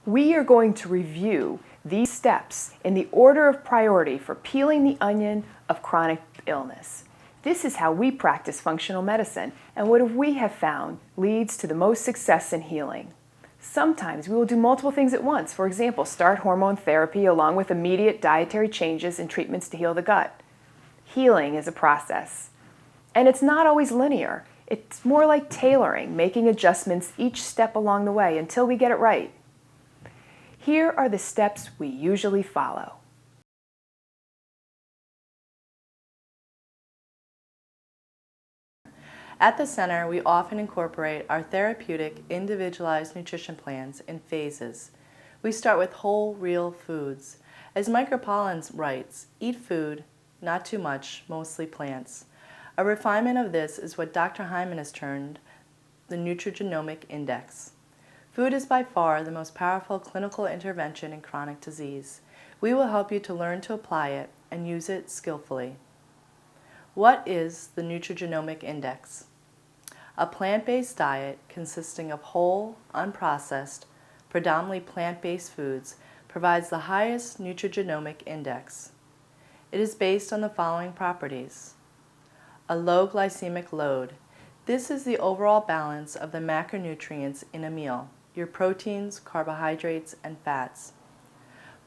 We are going to review these steps in the order of priority for peeling the onion of chronic illness. This is how we practice functional medicine, and what we have found leads to the most success in healing. Sometimes we will do multiple things at once. For example, start hormone therapy along with immediate dietary changes and treatments to heal the gut. Healing is a process, and it's not always linear. It's more like tailoring, making adjustments each step along the way until we get it right. Here are the steps we usually follow. At the center, we often incorporate our therapeutic, individualized nutrition plans in phases. We start with whole, real foods. As Mike Pollan writes, eat food, not too much, mostly plants. A refinement of this is what Dr. Hyman has termed the nutrigenomic index. Food is by far the most powerful clinical intervention in chronic disease. We will help you to learn to apply it and use it skillfully. What is the nutrigenomic index? A plant-based diet consisting of whole, unprocessed, predominantly plant-based foods provides the highest nutrigenomic index. It is based on the following properties. A low glycemic load. This is the overall balance of the macronutrients in a meal, your proteins, carbohydrates, and fats.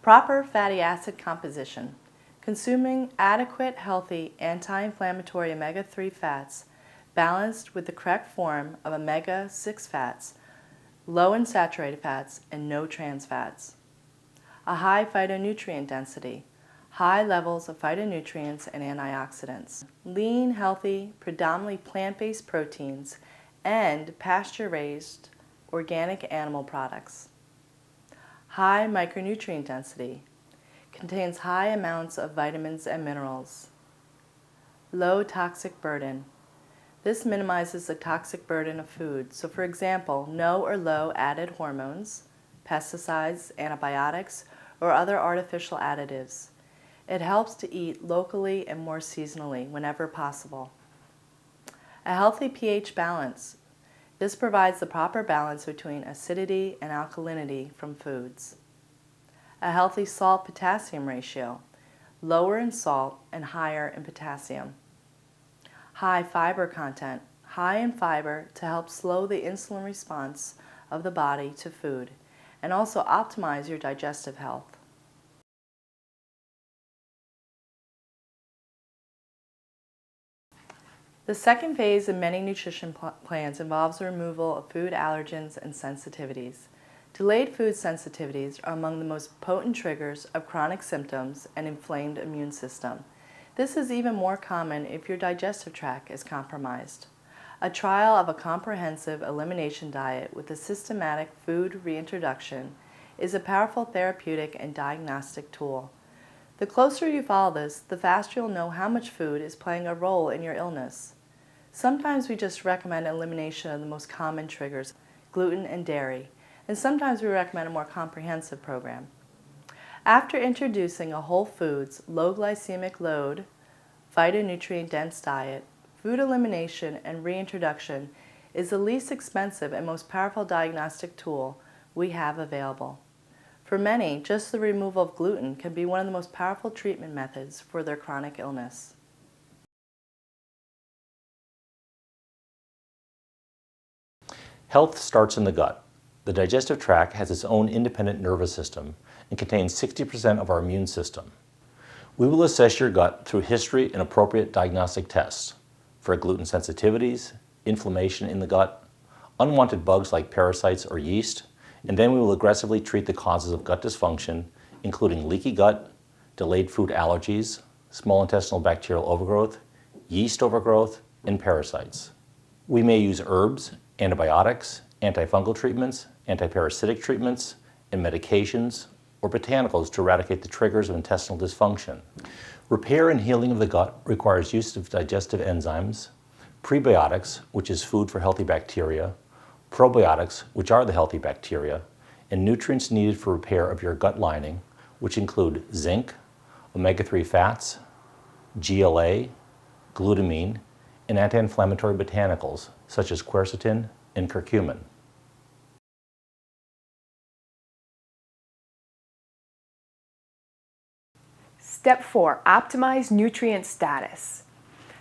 Proper fatty acid composition. Consuming adequate, healthy, anti-inflammatory omega-3 fats balanced with the correct form of omega-6 fats, low in saturated fats, and no trans fats. A high phytonutrient density. High levels of phytonutrients and antioxidants. Lean, healthy, predominantly plant-based proteins, and pasture-raised organic animal products. High micronutrient density. Contains high amounts of vitamins and minerals. Low toxic burden. This minimizes the toxic burden of food. So for example, no or low added hormones, pesticides, antibiotics, or other artificial additives. It helps to eat locally and more seasonally whenever possible. A healthy pH balance. This provides the proper balance between acidity and alkalinity from foods. A healthy salt-potassium ratio, lower in salt and higher in potassium. High fiber content, high in fiber to help slow the insulin response of the body to food and also optimize your digestive health. The second phase in many nutrition plans involves the removal of food allergens and sensitivities. Delayed food sensitivities are among the most potent triggers of chronic symptoms and inflamed immune system. This is even more common if your digestive tract is compromised. A trial of a comprehensive elimination diet with a systematic food reintroduction is a powerful therapeutic and diagnostic tool. The closer you follow this, the faster you'll know how much food is playing a role in your illness. Sometimes we just recommend elimination of the most common triggers, gluten and dairy, and sometimes we recommend a more comprehensive program. After introducing a whole foods, low glycemic load, phytonutrient-dense diet, food elimination and reintroduction is the least expensive and most powerful diagnostic tool we have available. For many, just the removal of gluten can be one of the most powerful treatment methods for their chronic illness. Health starts in the gut. The digestive tract has its own independent nervous system and contains 60% of our immune system. We will assess your gut through history and appropriate diagnostic tests for gluten sensitivities, inflammation in the gut, unwanted bugs like parasites or yeast, and then we will aggressively treat the causes of gut dysfunction, including leaky gut, delayed food allergies, small intestinal bacterial overgrowth, yeast overgrowth, and parasites. We may use herbs, antibiotics, antifungal treatments, antiparasitic treatments, and medications or botanicals to eradicate the triggers of intestinal dysfunction. Repair and healing of the gut requires use of digestive enzymes, prebiotics, which is food for healthy bacteria, probiotics, which are the healthy bacteria, and nutrients needed for repair of your gut lining, which include zinc, omega-3 fats, GLA, glutamine, and anti-inflammatory botanicals such as quercetin and curcumin. Step 4, optimize nutrient status.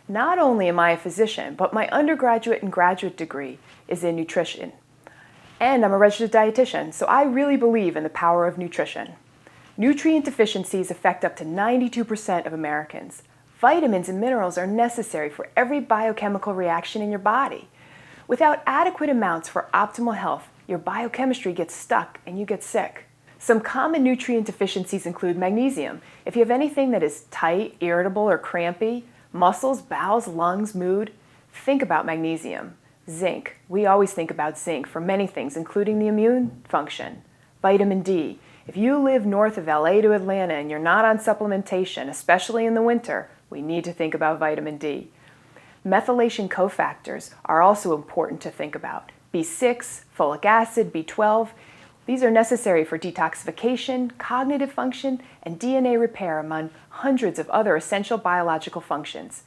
Not only am I a physician, but my undergraduate and graduate degree is in nutrition. And I'm a registered dietitian, so I really believe in the power of nutrition. Nutrient deficiencies affect up to 92% of Americans. Vitamins and minerals are necessary for every biochemical reaction in your body. Without adequate amounts for optimal health, your biochemistry gets stuck and you get sick. Some common nutrient deficiencies include magnesium. If you have anything that is tight, irritable, or crampy, muscles, bowels, lungs, mood, think about magnesium. Zinc. We always think about zinc for many things, including the immune function. Vitamin D. If you live north of LA to Atlanta and you're not on supplementation, especially in the winter, we need to think about vitamin D. Methylation cofactors are also important to think about. B6, folic acid, B12. These are necessary for detoxification, cognitive function, and DNA repair among hundreds of other essential biological functions.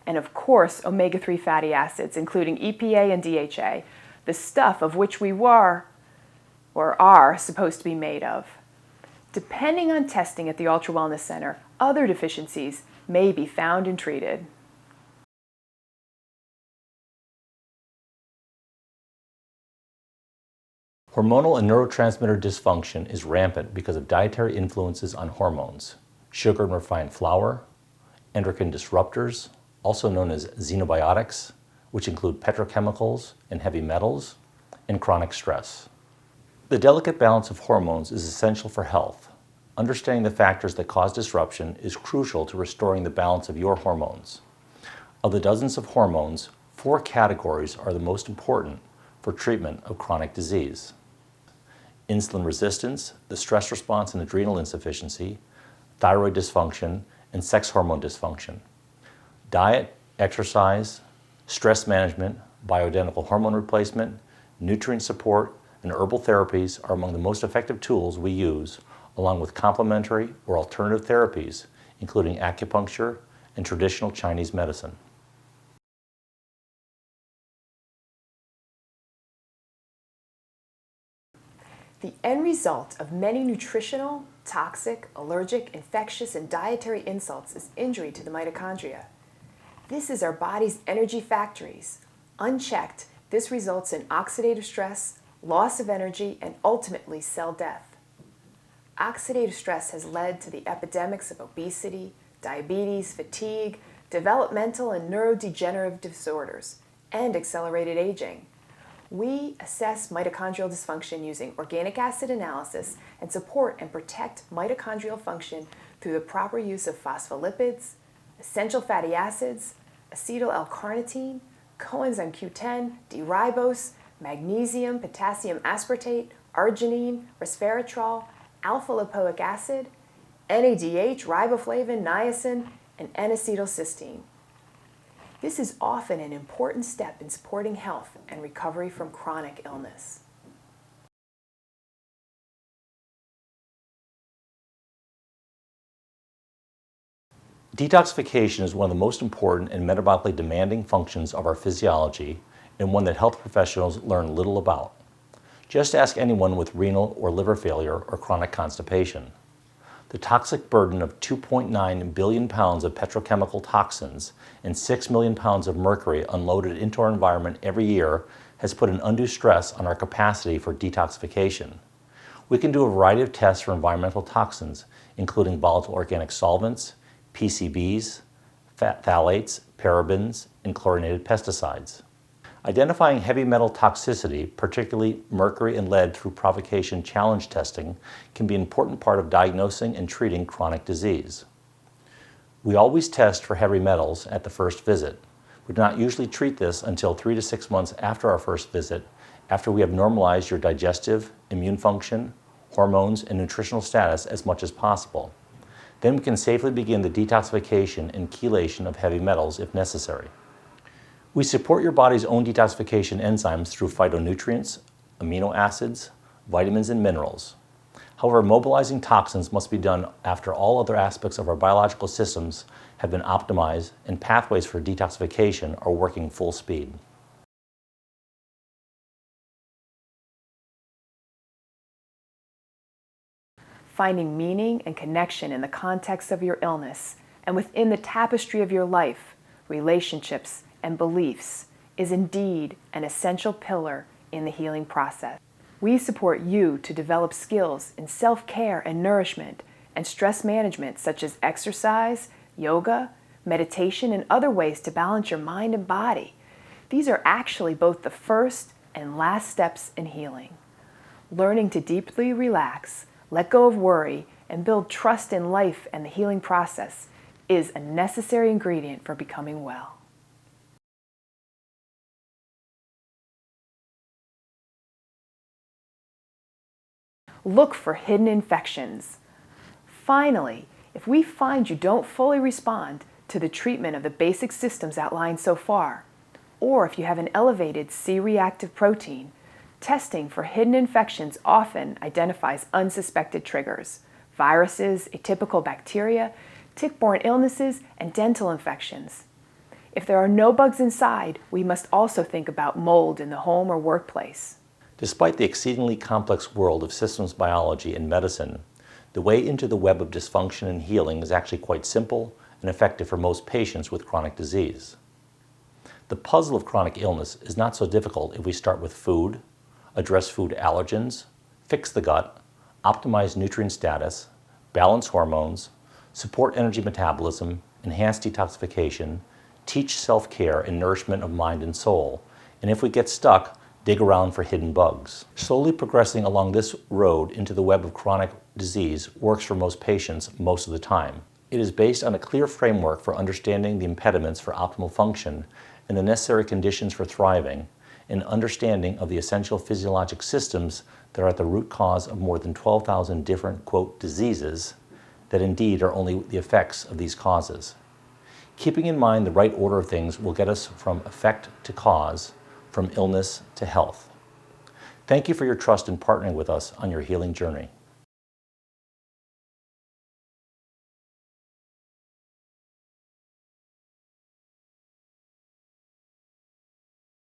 And of course, omega-3 fatty acids, including EPA and DHA, the stuff of which we were or are supposed to be made of. Depending on testing at the UltraWellness Center, other deficiencies may be found and treated. Hormonal and neurotransmitter dysfunction is rampant because of dietary influences on hormones, sugar and refined flour, endocrine disruptors, also known as xenobiotics, which include petrochemicals and heavy metals, and chronic stress. The delicate balance of hormones is essential for health. Understanding the factors that cause disruption is crucial to restoring the balance of your hormones. Of the dozens of hormones, 4 categories are the most important for treatment of chronic disease: insulin resistance, the stress response and adrenal insufficiency, thyroid dysfunction, and sex hormone dysfunction. Diet, exercise, stress management, bioidentical hormone replacement, nutrient support, and herbal therapies are among the most effective tools we use, along with complementary or alternative therapies, including acupuncture and traditional Chinese medicine. The end result of many nutritional, toxic, allergic, infectious, and dietary insults is injury to the mitochondria. This is our body's energy factories. Unchecked, this results in oxidative stress, loss of energy, and ultimately cell death. Oxidative stress has led to the epidemics of obesity, diabetes, fatigue, developmental and neurodegenerative disorders, and accelerated aging. We assess mitochondrial dysfunction using organic acid analysis and support and protect mitochondrial function through the proper use of phospholipids, essential fatty acids, acetyl L-carnitine, coenzyme Q10, D-ribose, magnesium, potassium aspartate, arginine, resveratrol, alpha-lipoic acid, NADH, riboflavin, niacin, and N-acetylcysteine. This is often an important step in supporting health and recovery from chronic illness. Detoxification is one of the most important and metabolically demanding functions of our physiology, and one that health professionals learn little about. Just ask anyone with renal or liver failure or chronic constipation. The toxic burden of 2.9 billion pounds of petrochemical toxins and 6 million pounds of mercury unloaded into our environment every year has put an undue stress on our capacity for detoxification. We can do a variety of tests for environmental toxins, including volatile organic solvents, PCBs, phthalates, parabens, and chlorinated pesticides. Identifying heavy metal toxicity, particularly mercury and lead, through provocation challenge testing can be an important part of diagnosing and treating chronic disease. We always test for heavy metals at the first visit. We do not usually treat this until 3 to 6 months after our first visit, after we have normalized your digestive, immune function, hormones, and nutritional status as much as possible. Then we can safely begin the detoxification and chelation of heavy metals if necessary. We support your body's own detoxification enzymes through phytonutrients, amino acids, vitamins, and minerals. However, mobilizing toxins must be done after all other aspects of our biological systems have been optimized and pathways for detoxification are working full speed. Finding meaning and connection in the context of your illness and within the tapestry of your life, relationships, and beliefs is indeed an essential pillar in the healing process. We support you to develop skills in self-care and nourishment and stress management such as exercise, yoga, meditation, and other ways to balance your mind and body. These are actually both the first and last steps in healing. Learning to deeply relax, let go of worry, and build trust in life and the healing process is a necessary ingredient for becoming well. Look for hidden infections. Finally, if we find you don't fully respond to the treatment of the basic systems outlined so far, or if you have an elevated C-reactive protein, testing for hidden infections often identifies unsuspected triggers: viruses, atypical bacteria, tick-borne illnesses, and dental infections. If there are no bugs inside, we must also think about mold in the home or workplace. Despite the exceedingly complex world of systems biology and medicine, the way into the web of dysfunction and healing is actually quite simple and effective for most patients with chronic disease. The puzzle of chronic illness is not so difficult if we start with food, address food allergens, fix the gut, optimize nutrient status, balance hormones, support energy metabolism, enhance detoxification, teach self-care and nourishment of mind and soul, and if we get stuck, dig around for hidden bugs. Slowly progressing along this road into the web of chronic disease works for most patients most of the time. It is based on a clear framework for understanding the impediments for optimal function and the necessary conditions for thriving, and understanding of the essential physiologic systems that are at the root cause of more than 12,000 different, quote, diseases that indeed are only the effects of these causes. Keeping in mind the right order of things will get us from effect to cause, from illness to health. Thank you for your trust in partnering with us on your healing journey.